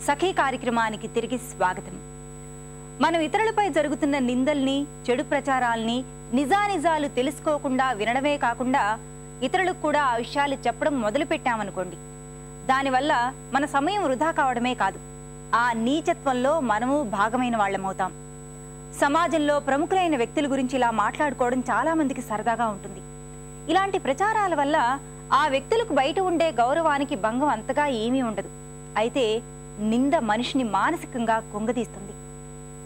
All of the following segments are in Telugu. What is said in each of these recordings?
సఖీ కార్యక్రమానికి తిరిగి స్వాగతం. మనం ఇతరులపై జరుగుతున్న నిందల్ని, చెడు ప్రచారాల్ని నిజానిజాలు తెలుసుకోకుండా వినడమే కాకుండా ఇతరులకు కూడా ఆ విషయాలు చెప్పడం మొదలుపెట్టామనుకోండి, దానివల్ల మన సమయం వృధా కావడమే కాదు, ఆ నీచత్వంలో మనము భాగమైన వాళ్ళమవుతాం. సమాజంలో ప్రముఖులైన వ్యక్తుల గురించి ఇలా మాట్లాడుకోవడం చాలా మందికి సరదాగా ఉంటుంది. ఇలాంటి ప్రచారాల వల్ల ఆ వ్యక్తులకు బయట ఉండే గౌరవానికి భంగం అంతగా ఏమీ ఉండదు. అయితే నింద మనిషిని మానసికంగా కుంగదీస్తుంది.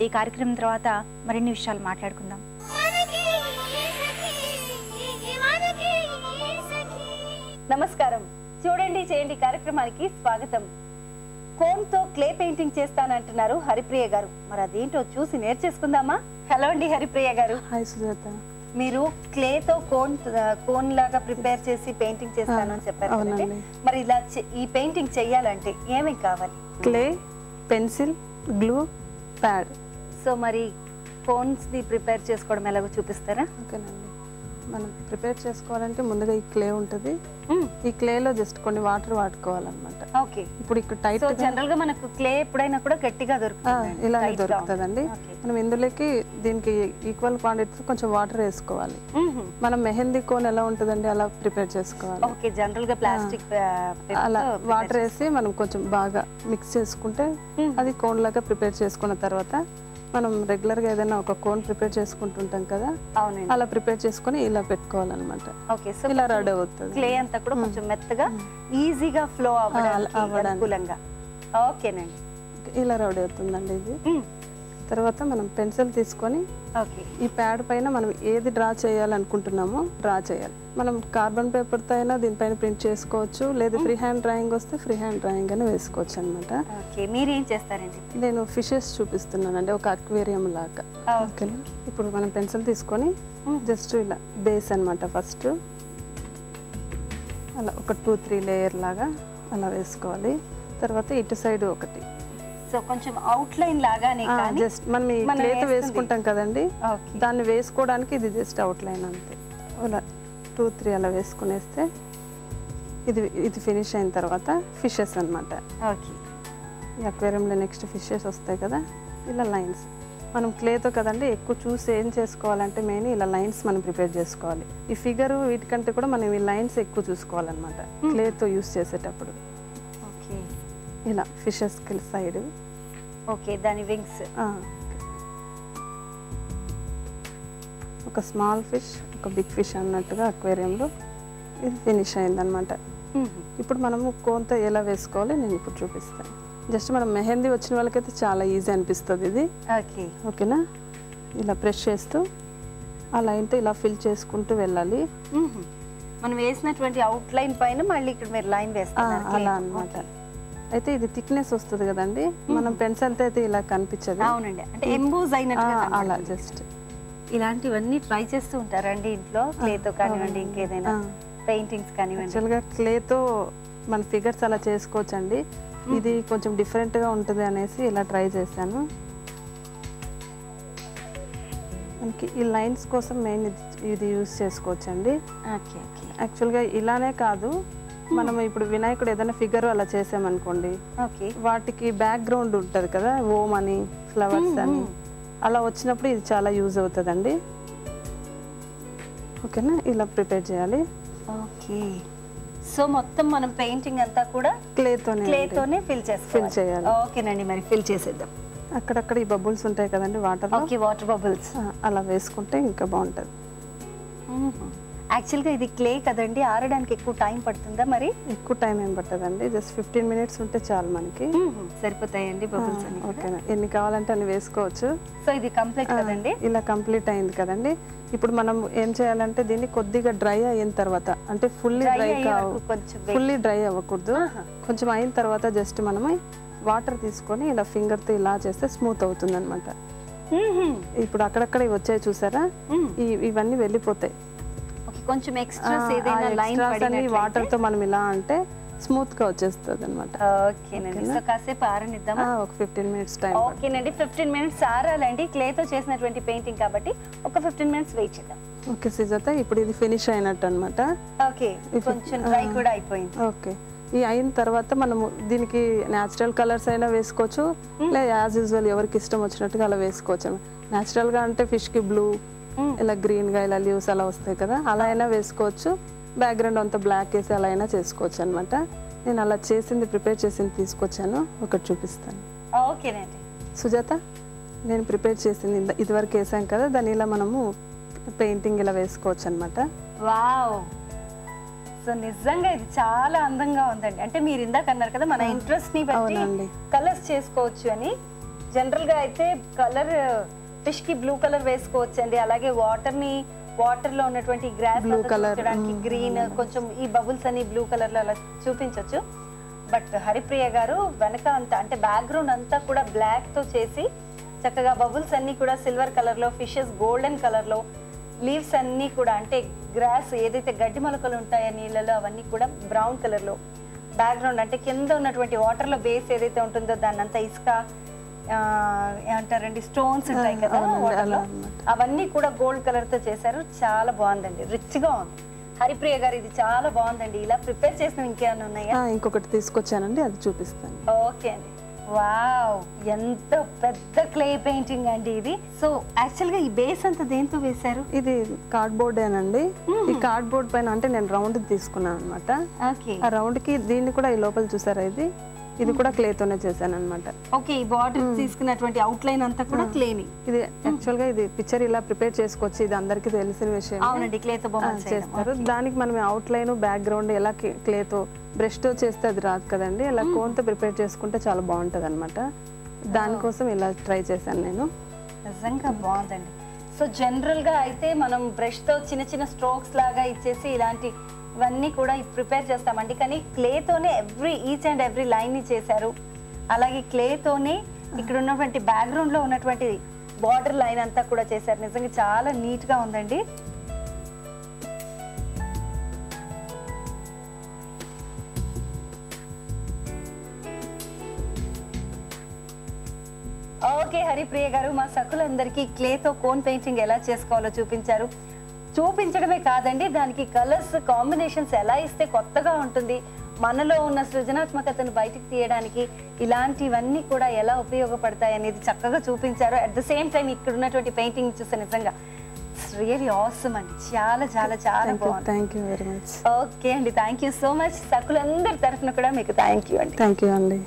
ఈ కార్యక్రమం తర్వాత మరిన్ని విషయాలు మాట్లాడుకుందాం. నమస్కారం. చూడండి చేయండి కార్యక్రమానికి స్వాగతం. కోన్తో క్లే పెయింటింగ్ చేస్తానంటున్నారు హరిప్రియ గారు. మరి అదేంటో చూసి నేర్చేసుకుందామా? హలో అండి హరిప్రియ గారు. హాయ్ సుజాత. మీరు క్లేతో కోన్ లాగా ప్రిపేర్ చేసి పెయింటింగ్ చేస్తానని చెప్పారు కదండి. మరి ఇలా ఈ పెయింటింగ్ చెయ్యాలంటే ఏమేమి కావాలి? Clay, pencil, glue, pad. So మరి కోన్స్ ని ప్రిపేర్ చేసుకోవడం ఎలాగో చూపిస్తారా? ఓకేనండి. మనం ప్రిపేర్ చేసుకోవాలంటే ముందుగా ఈ క్లే ఉంటుంది. ఈ క్లేలో జస్ట్ కొన్ని వాటర్ వాడుకోవాలన్నమాట. ఓకే. ఇప్పుడు ఇక్కడ టైట్ జనరల్ గా మనకు క్లే ఎప్పుడైనా కూడా గట్టిగా దొరుకుతుంది, ఇలాగే దొరుకుతుందండి. మనం ఇందులోకి దీనికి ఈక్వల్ క్వాంటిటీ కొంచెం వాటర్ వేసుకోవాలి. మనం మెహందీ కోన్ ఎలా ఉంటుందండి అలా ప్రిపేర్ చేసుకోవాలి. ఓకే. జనరల్ గా ప్లాస్టిక్ అలా వాటర్ వేసి మనం కొంచెం బాగా మిక్స్ చేసుకుంటే అది కోన్ లాగా ప్రిపేర్ చేసుకున్న తర్వాత మనం రెగ్యులర్ గా ఏదైనా ఒక కోన్ ప్రిపేర్ చేసుకుంటుంటాం కదా, అలా ప్రిపేర్ చేసుకుని ఇలా పెట్టుకోవాలన్నమాట. ఓకే. సో ఇలా రెడీ అవుతుంది. క్లే అంతా కూడా కొంచెం మెత్తగా ఈజీగా ఫ్లో అవ్వడానికి. ఓకేనండి. ఇలా రెడీ అవుతుందండి ఇది. తర్వాత మనం పెన్సిల్ తీసుకొని ఈ ప్యాడ్ పైన మనం ఏది డ్రా చేయాలనుకుంటున్నామో డ్రా చేయాలి. మనం కార్బన్ పేపర్తో అయినా దీనిపైన ప్రింట్ చేసుకోవచ్చు, లేదా ఫ్రీ హ్యాండ్ డ్రాయింగ్ వస్తే ఫ్రీ హ్యాండ్ డ్రాయింగ్ అని వేసుకోవచ్చు అనమాట. మీరేం చేస్తారండి? నేను ఫిషెస్ చూపిస్తున్నానండి, ఒక అక్వేరియం లాగా. ఓకేనా. ఇప్పుడు మనం పెన్సిల్ తీసుకొని జస్ట్ ఇలా బేస్ అనమాట ఫస్ట్ అలా ఒక 2-3 లేయర్ లాగా అలా వేసుకోవాలి. తర్వాత ఇటు సైడ్ ఒకటి. సో కొంచెం అవుట్ లైన్ లాగానే, జస్ట్ మనం ఈ క్లేతో వేసుకుంటాం కదండి, దాన్ని వేసుకోవడానికి ఇది జస్ట్ అవుట్ లైన్ అంతే. అలా 2-3 అలా వేసుకునేస్తే ఇది ఫినిష్ అయిన తర్వాత ఫిషెస్ అనమాట. ఓకే. ఈ అక్వేరియంలో నెక్స్ట్ ఫిషెస్ వస్తాయి కదా, ఇలా లైన్స్. మనం క్లేతో కదండి ఎక్కువ చూసి ఏం చేసుకోవాలంటే మెయిన్ ఇలా లైన్స్ మనం ప్రిపేర్ చేసుకోవాలి. ఈ ఫిగర్ వీటికంటే కూడా మనం ఈ లైన్స్ ఎక్కువ చూసుకోవాలన్నమాట క్లేతో యూస్ చేసేటప్పుడు. ఓకే. ఇలా ఫిషెస్ సైడ్. ఓకే. దాని వింగ్స్. ఒక స్మాల్ ఫిష్, ఒక బిగ్ ఫిష్ అన్నట్టుగా అక్వేరియంలో ఇది ఫినిష్ అయిందనమాట. ఇప్పుడు మనము కోన్తో ఎలా వేసుకోవాలి నేను ఇప్పుడు చూపిస్తాను. జస్ట్ మనం మెహందీ వచ్చిన వాళ్ళకైతే చాలా ఈజీ అనిపిస్తుంది ఇది. ఓకే. ఓకేనా. ఇలా ప్రెస్ చేస్తూ ఆ లైన్తో ఇలా ఫిల్ చేసుకుంటూ వెళ్ళాలి. మనం వేసినటువంటి అవుట్ లైన్ పైన మళ్ళీ ఇక్కడ మీరు లైన్ వేస్తారు అలా అనమాట. అయితే ఇది థిక్నెస్ వస్తుంది కదండి, మనం పెన్సిల్తో అయితే ఇలా కనిపించదు. అవునండి. అంటే ఎంబోజ్ అయినట్టుగా అలా జస్ట్ ఇలాంటివన్నీ ట్రై చేస్తూ ఉంటారండి ఇంట్లో, క్లేతో కానివ్వండి ఇంకేదైనా పెయింటింగ్స్ కానివ్వండి. యాక్చువల్గా క్లేతో మన ఫిగర్స్ అలా చేసుకోవచ్చండి. ఇది కొంచెం డిఫరెంట్గా ఉంటుంది అనేసి ఇలా ట్రై చేశాను. మనకి ఈ లైన్స్ కోసం మెయిన్ ఇది యూస్ చేసుకోవచ్చండి. యాక్చువల్గా ఇలానే కాదు, మనం ఇప్పుడు వినాయకుడు ఏదైనా ఫిగర్ అలా చేసామనుకోండి, వాటికి బ్యాక్గ్రౌండ్ ఉంటుంది కదా, ఓం అని ఫ్లవర్స్ అని అలా వచ్చినప్పుడు ఇది చాలా యూజ్ అవుతుందండి. ఓకేనా. ఇలా ప్రిపేర్ చేయాలి. ఓకే. సో మొత్తం మనం పెయింటింగ్ అంతా కూడా క్లేతోనే ఫిల్ చేయాలి. ఓకేనండి. మరి ఫిల్ చేసేద్దాం. అక్కడక్కడ ఈ బబుల్స్ ఉంటాయి కదండి వాటర్. ఓకే. వాటర్ బబుల్స్ అలా వేసుకుంటే ఇంకా బాగుంటుంది. యాక్చువల్గా ఇది క్లే కదండి, ఆరడానికి ఎక్కువ టైం పడుతుందా? మరి ఎక్కువ టైం ఏం పట్టదండి, జస్ట్ 15 minutes ఉంటే చాలు మనకి. సరిపోతాయండి బబుల్స్ అని. ఓకేనా. ఎన్ని కావాలంటే అన్ని వేసుకోవచ్చు. సో ఇది కంప్లీట్ కదండి. ఇలా కంప్లీట్ అయింది కదండి. ఇప్పుడు మనం ఏం చేయాలంటే దీన్ని కొద్దిగా డ్రై అయిన తర్వాత, అంటే ఫుల్లీ డ్రై అవ్వకూడదు, కొంచెం అయిన తర్వాత జస్ట్ మనము వాటర్ తీసుకొని ఇలా ఫింగర్తో ఇలా చేస్తే స్మూత్ అవుతుంది అనమాట. ఇప్పుడు అక్కడక్కడ వచ్చాయి చూసారా, ఇవన్నీ వెళ్ళిపోతాయి. కొంచెం ఎక్స్ట్రాస్ ఏదైనా లైన్ పడిన వాటర్ తో మనం ఇలా అంటే స్మూత్ గా వచ్చేస్తుంది అన్నమాట. ఓకేనండి. సో కాసేపు ఆరనిద్దామా? ఒక 15 minutes టైం. ఓకేనండి. 15 minutes ఆరాలండి. క్లే తో చేసినటువంటి పెయింటింగ్ కాబట్టి ఒక 15 minutes వెయిట్ చేద్దాం. ఓకే సుజాత, ఇప్పుడు ఇది ఫినిష్ అయినట్టు అన్నమాట. ఓకే. కొంచెం డ్రై కూడా అయిపోయింది. ఓకే. ఈ అయిన తర్వాత మనము దీనికి న్యాచురల్ కలర్స్ అయినా వేసుకోవచ్చు, లేదా యాజ్ యూజువల్ ఎవరికి ఇష్టం వచ్చినట్టుగా అలా వేసుకోవచ్చు. న్యాచురల్గా అంటే ఫిష్కి బ్లూ, ఇలా గ్రీన్గా ఇలా లీవ్స్ అలా వస్తాయి కదా, అలా అయినా వేసుకోవచ్చు. బ్యాక్గ్రౌండ్ అంతా బ్లాక్ వేసి అలా అయినా చేసుకోవచ్చు అనమాట. నేను అలా చేసింది ప్రిపేర్ చేసింది తీసుకొచ్చాను, ఒకటి చూపిస్తాను. ఓకేనండి సుజాత, నేను ప్రిపేర్ చేసింది ఇదివరకు వేసాం కదా, దాన్ని ఇలా మనము పెయింటింగ్ ఇలా వేసుకోవచ్చు అనమాట. వావ్, సో నిజంగా ఇది చాలా అందంగా ఉందండి. అంటే మీరు ఇందాక అన్నారు కదా మన ఇంట్రెస్ట్ ని బట్టి కలర్స్ చేసుకోవచ్చు అని. జనరల్ గా అయితే కలర్ ఫిష్ కి బ్లూ కలర్ వేసుకోవచ్చు అండి, అలాగే వాటర్ లో ఉన్నటువంటి గ్రాస్ చూపించడానికి గ్రీన్, కొంచెం ఈ బబుల్స్ అని బ్లూ కలర్ లో అలా చూపించవచ్చు. బట్ హరిప్రియ గారు వెనక అంతా అంటే బ్యాక్గ్రౌండ్ అంతా కూడా బ్లాక్ తో చేసి చక్కగా బబుల్స్ అన్ని కూడా సిల్వర్ కలర్ లో, ఫిషెస్ గోల్డెన్ కలర్ లో, లీవ్స్ అన్నీ కూడా అంటే గ్రాస్ ఏదైతే గడ్డి మొలకలు ఉంటాయో నీళ్ళలో అవన్నీ కూడా బ్రౌన్ కలర్ లో, బ్యాక్గ్రౌండ్ అంటే కింద ఉన్నటువంటి వాటర్ లో బేస్ ఏదైతే ఉంటుందో దాన్ని అంతా ఇసుక ఏమంటారండి స్టోన్స్ ఉంటాయి కదా వాటర్ లో, అవన్నీ కూడా గోల్డ్ కలర్ తో చేశారు. చాలా బాగుందండి, రిచ్ గా ఉంది. హరిప్రియ గారు ఇది చాలా బాగుందండి. ఇలా ప్రిపేర్ చేసిన ఇంకేమైనా ఉన్నాయా? ఇంకొకటి తీసుకొచ్చానండి, అది చూపిస్తాను. ఓకే అండి. వావ్, ఎంత పెద్ద క్లే పెయింటింగ్ అండి ఇది. సో యాక్చువల్ గా ఈ బేస్ అంతా దేంతో వేశారు? ఇది కార్డ్బోర్డ్ ఏనండి. ఈ కార్డ్బోర్డ్ పైన అంటే నేను రౌండ్ తీసుకున్నాను అనమాట. ఆ రౌండ్ కి దీన్ని కూడా ఈ లోపల చూసారా, ఇది కూడా క్లే తోనే చేశాను అనమాట. ఓకే, ఈ బార్డర్ తీసుకున్నటువంటి అవుట్ లైన్ అంతా కూడా క్లేని. ఇది యాక్చువల్ గా ఇది పిక్చర్ ఇలా ప్రిపేర్ చేసుకోవచ్చు, ఇది అందరికీ తెలిసిన విషయం. అవునండి, క్లేతో బొమ్మలు చేస్తారు. దానికి మనం అవుట్ లైన్ బ్యాక్ గ్రౌండ్ ఎలా క్లేతో బ్రష్ తో చేస్తే అది రాదు కదండి, ఇలా కోన్ తో ప్రిపేర్ చేసుకుంటే చాలా బాగుంటది అనమాట. దానికోసం ఇలా ట్రై చేశాను నేను. నిజంగా బాగుందండి. సో జనరల్ గా అయితే మనం బ్రష్ తో చిన్న చిన్న స్ట్రోక్స్ లాగా ఇచ్చేసి ఇవన్నీ కూడా ప్రిపేర్ చేస్తామండి, కానీ క్లేతోనే ఈచ్ అండ్ ఎవ్రీ లైన్ ని చేశారు. అలాగే క్లేతోనే ఇక్కడ ఉన్నటువంటి బ్యాక్గ్రౌండ్ లో ఉన్నటువంటి బార్డర్ లైన్ అంతా కూడా చేశారు. నిజంగా చాలా నీట్ గా ఉందండి. ఓకే హరిప్రియ గారు, మా సకులందరికీ క్లేతో కోన్ పెయింటింగ్ ఎలా చేసుకోవాలో చూపించారు. చూపించడమే కాదండి, దానికి కలర్స్ కాంబినేషన్స్ ఎలా ఇస్తే కొత్తగా ఉంటుంది, మనలో ఉన్న సృజనాత్మకతను బయటకు తీయడానికి ఇలాంటివన్నీ కూడా ఎలా ఉపయోగపడతాయి అనేది చక్కగా చూపించారు. అట్ ద సేమ్ టైం ఇక్కడ ఉన్నటువంటి పెయింటింగ్ చూస్తే నిజంగా రియల్లీ ఆసమ్ అండి. చాలా చాలా చాలా బాగుంది. Thank you very much. Okay అండి, థ్యాంక్ యూ సో మచ్. సకులందరి తరఫున కూడా మీకు థ్యాంక్ యూ అండి. థ్యాంక్ యూ అండి.